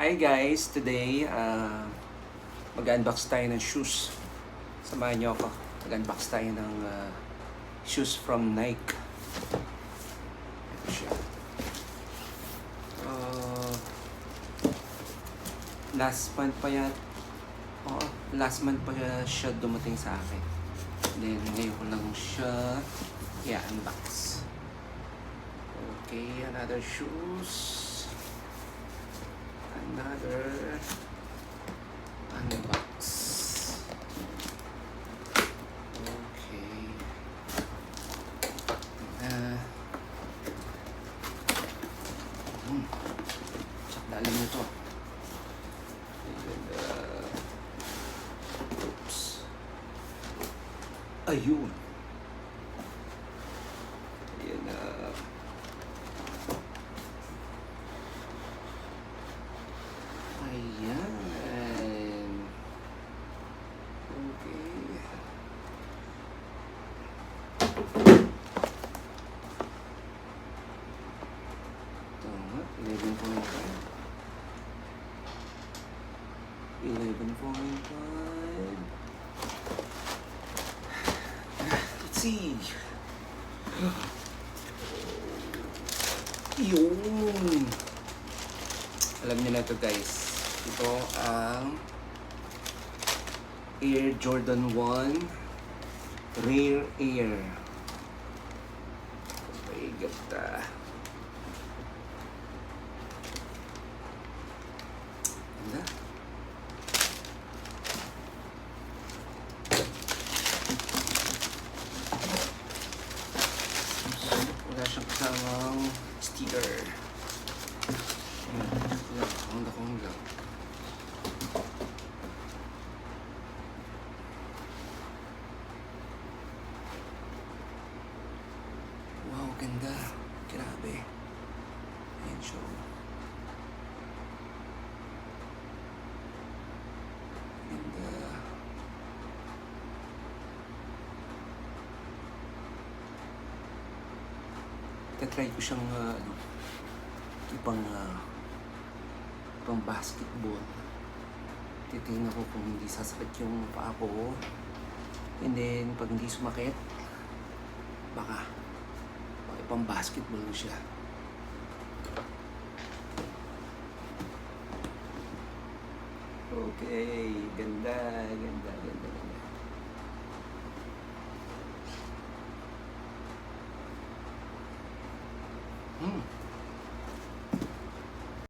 Hi guys! Today, mag-unbox tayo ng shoes. Samahan niyo ako. Mag-unbox tayo ng shoes from Nike. Ito siya. Last month pa yan. Oo, last month pa siya dumating sa akin. Then, ngayon ko lang siya i-unbox. Okay, another shoes. Another unbox. Okay. Tsak dalim nito. Oops. Ayun. Ayan na. Ayan. Okay. Tama. 11.5. 11.5. Let's see. Yun. Alam niyo na ito guys. Ito ang Air Jordan 1 Rare Air. Okay, ganda. Ganda. Wala siyang kasamang sticker. Honda. Wow, ganda. Grabe. Ayan siya. Ganda. Tatry ko siyang ibang basketball. Titingnan ko kung hindi sasakit yung paa ko. And then, pag hindi sumakit, baka pang basketball siya. Okay, ganda.